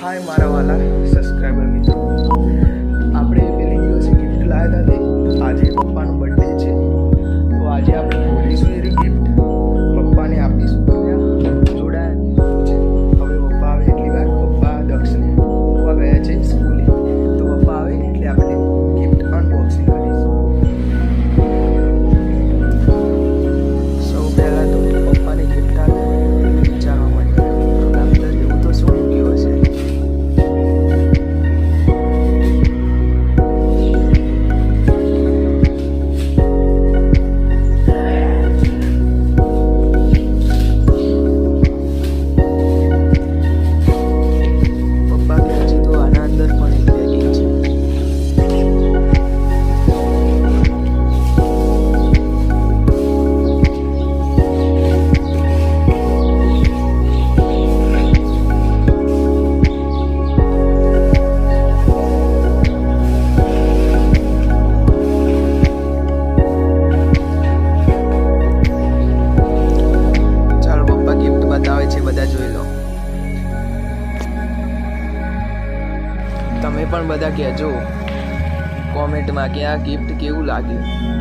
હાય મારા વાલા સબસ્ક્રાઈબર મિત્રો, આપણે પેલી દિવસે ગિફ્ટ લાવ્યા હતા આજે પપ્પાનો બર્થડે છે, તો આજે આપણે ખોલીશું એ ગિફ્ટ, પપ્પાને આપીશું. જોડાયા છે. હવે પપ્પા આવે એટલી વાર પપ્પા દક્ષને મૂકવા ગયા છે સ્કૂલે, તો પપ્પા આવે એટલે આપણે ગિફ્ટ અનબોક્સિંગ કરીશું. સૌ પહેલાં તો પપ્પાને ગિફ્ટ આપે વિચારવા માંડ્યા અંદર જેવું તો શું મૂક્યું હશે. પપ્પા કે હજી તો આના અંદર પણ એક પેકિંગ છે. ચાલો પપ્પા ગિફ્ટ બતાવે છે, બધા જોઈ લો. તમે પણ બધા કહેજો કોમેન્ટમાં કે આ ગિફ્ટ કેવું લાગ્યું.